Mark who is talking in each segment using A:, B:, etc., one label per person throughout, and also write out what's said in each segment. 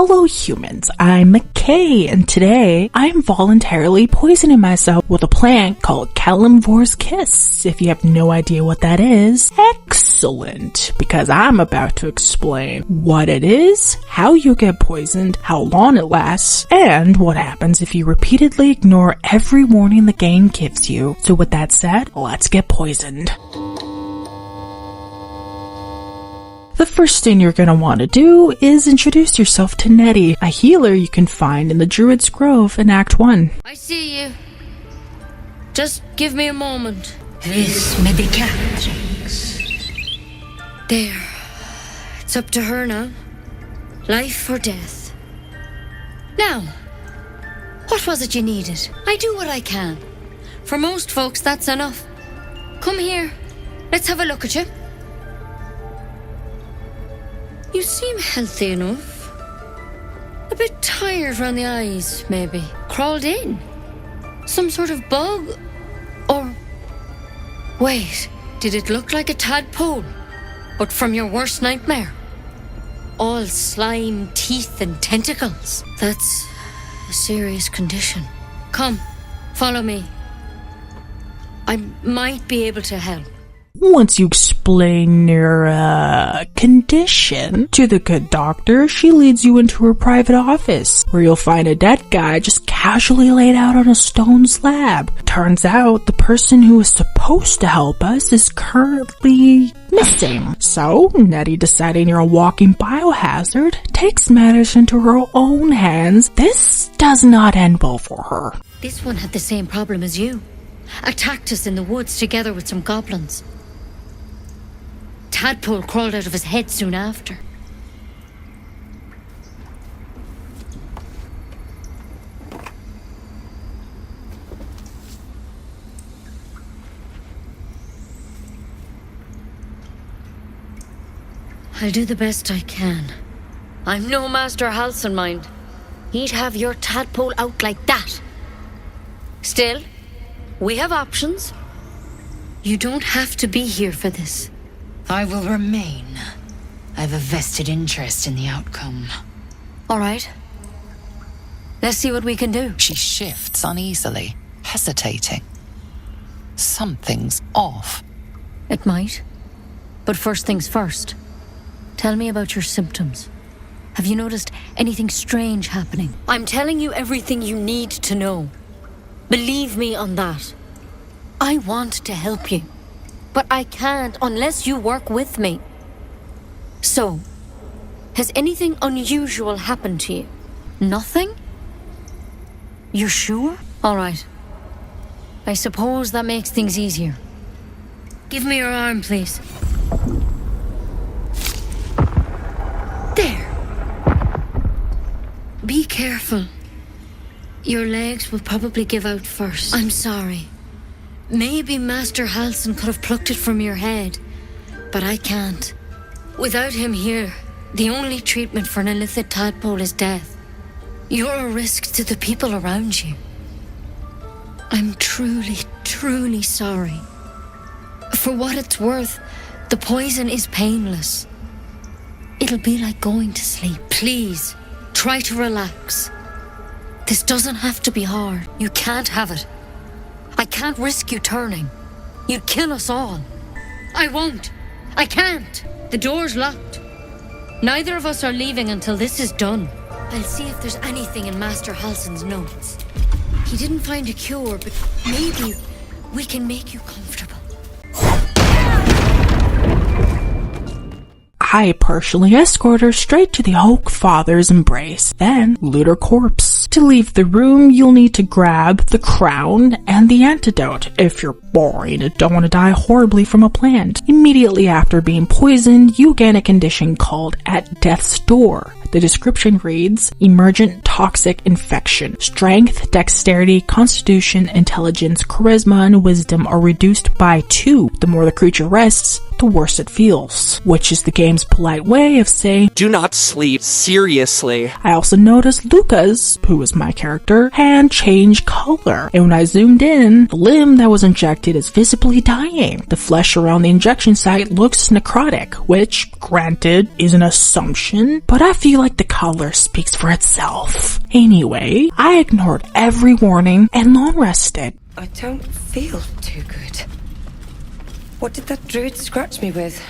A: Hello humans, I'm mckaye, and today I'm voluntarily poisoning myself with a plant called 𝖕𝖆𝖊𝖘𝖙. If you have no idea what that is, excellent, because I'm about to explain what it is, how you get poisoned, how long it lasts, and what happens if you repeatedly ignore every warning the game gives you. So with that said, let's get poisoned. The first thing you're going to want to do is introduce yourself to Nettie, a healer you can find in the Druid's Grove in Act 1.
B: I see you. Just give me a moment.
C: This medicatrix.
B: There. It's up to her now. Life or death. Now, what was it you needed? I do what I can. For most folks, that's enough. Come here. Let's have a look at you. You seem healthy enough. A bit tired around the eyes, maybe. Crawled in? Some sort of bug? Or... wait, did it look like a tadpole? But from your worst nightmare? All slime, teeth and tentacles. That's a serious condition. Come, follow me. I might be able to help.
A: Once you explain your, condition to the good doctor, she leads you into her private office, where you'll find a dead guy just casually laid out on a stone slab. Turns out the person who is supposed to help us is currently missing. So, Nettie, deciding you're a walking biohazard, takes matters into her own hands. This does not end well for her.
B: This one had the same problem as you. Attacked us in the woods together with some goblins. Tadpole crawled out of his head soon after. I'll do the best I can. I'm no Master 𝖕𝖊𝖘𝖈𝖐. He'd have your tadpole out like that. Still, we have options. You don't have to be here for this.
C: I will remain. I have a vested interest in the outcome.
B: All right. Let's see what we can do.
D: She shifts uneasily, hesitating. Something's off.
B: It might. But first things first. Tell me about your symptoms. Have you noticed anything strange happening? I'm telling you everything you need to know. Believe me on that. I want to help you. But I can't unless you work with me. So, has anything unusual happened to you? Nothing? You're sure? All right. I suppose that makes things easier. Give me your arm, please. There. Be careful. Your legs will probably give out first. I'm sorry. Maybe Master 𝖕𝖊𝖘𝖚 could have plucked it from your head, but I can't. Without him here, the only treatment for an illithid tadpole is death. You're a risk to the people around you. I'm truly, truly sorry. For what it's worth, the poison is painless. It'll be like going to sleep. Please, try to relax. This doesn't have to be hard. You can't have it. I can't risk you turning. You'd kill us all. I won't. I can't. The door's locked. Neither of us are leaving until this is done. I'll see if there's anything in Master 𝖕𝖊𝖘𝖚's notes. He didn't find a cure, but maybe we can make you comfortable.
A: I partially escort her straight to the Oak Father's embrace, then loot her corpse. To leave the room, you'll need to grab the crown and the antidote if you're boring and don't want to die horribly from a plant. Immediately after being poisoned, you gain a condition called at death's door. The description reads, emergent toxic infection. Strength, dexterity, constitution, intelligence, charisma, and wisdom are reduced by 2. The more the creature rests, the worse it feels. Which is the game's polite way of saying,
E: do not sleep, seriously.
A: I also noticed Luca's, who was my character, hand change color. And when I zoomed in, the limb that was injected is visibly dying. The flesh around the injection site looks necrotic, which, granted, is an assumption, but I feel feel like the color speaks for itself. Anyway, I ignored every warning and long rested.
F: I don't feel too good. What did that druid scratch me with?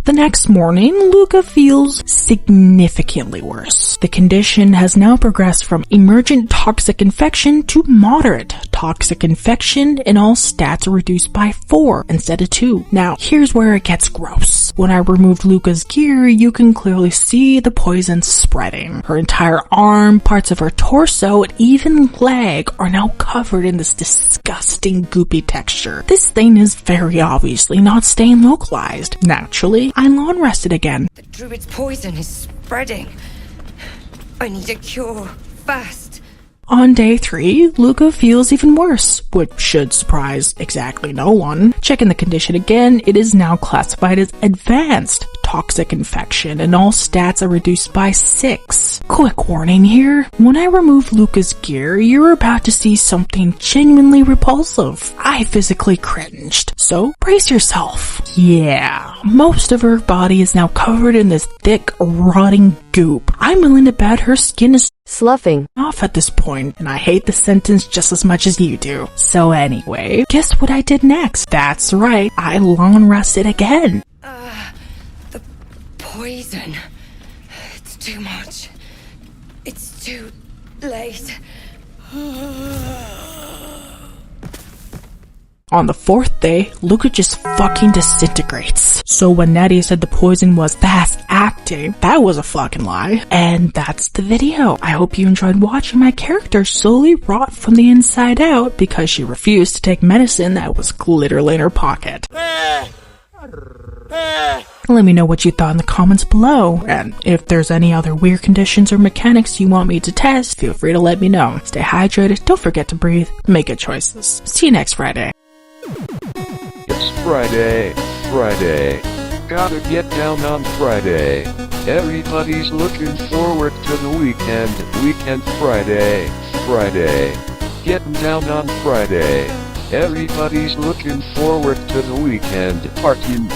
A: The next morning, Luca feels significantly worse. The condition has now progressed from emergent toxic infection to moderate toxic infection, and all stats are reduced by 4 instead of 2. Now, here's where it gets gross. When I removed Luca's gear, you can clearly see the poison spreading. Her entire arm, parts of her torso, and even leg are now covered in this disgusting goopy texture. This thing is very obviously not staying localized. Naturally, I long rested again.
F: The druid's poison is spreading. I need a cure, fast.
A: On day 3, Luca feels even worse, which should surprise exactly no one. Checking the condition again, it is now classified as advanced toxic infection, and all stats are reduced by 6. Quick warning here, when I remove Luca's gear, you're about to see something genuinely repulsive. I physically cringed, so brace yourself. Yeah, most of her body is now covered in this thick, rotting goop. I'm willing to bet her skin is
G: sloughing
A: off at this point, and I hate the sentence just as much as you do. So anyway, guess what I did next? That's right, I long rested again.
F: The poison. It's too much. It's too late.
A: On the 4th day, Luca just fucking disintegrates. So when Nettie said the poison was fast acting, that was a fucking lie. And that's the video. I hope you enjoyed watching my character slowly rot from the inside out because she refused to take medicine that was literally in her pocket. Let me know what you thought in the comments below, and if there's any other weird conditions or mechanics you want me to test, feel free to let me know. Stay hydrated, don't forget to breathe, make good choices. See you next Friday.
H: It's Friday, gotta get down on Friday. Everybody's looking forward to the weekend Friday, getting down on Friday. Everybody's looking forward to the weekend, partying,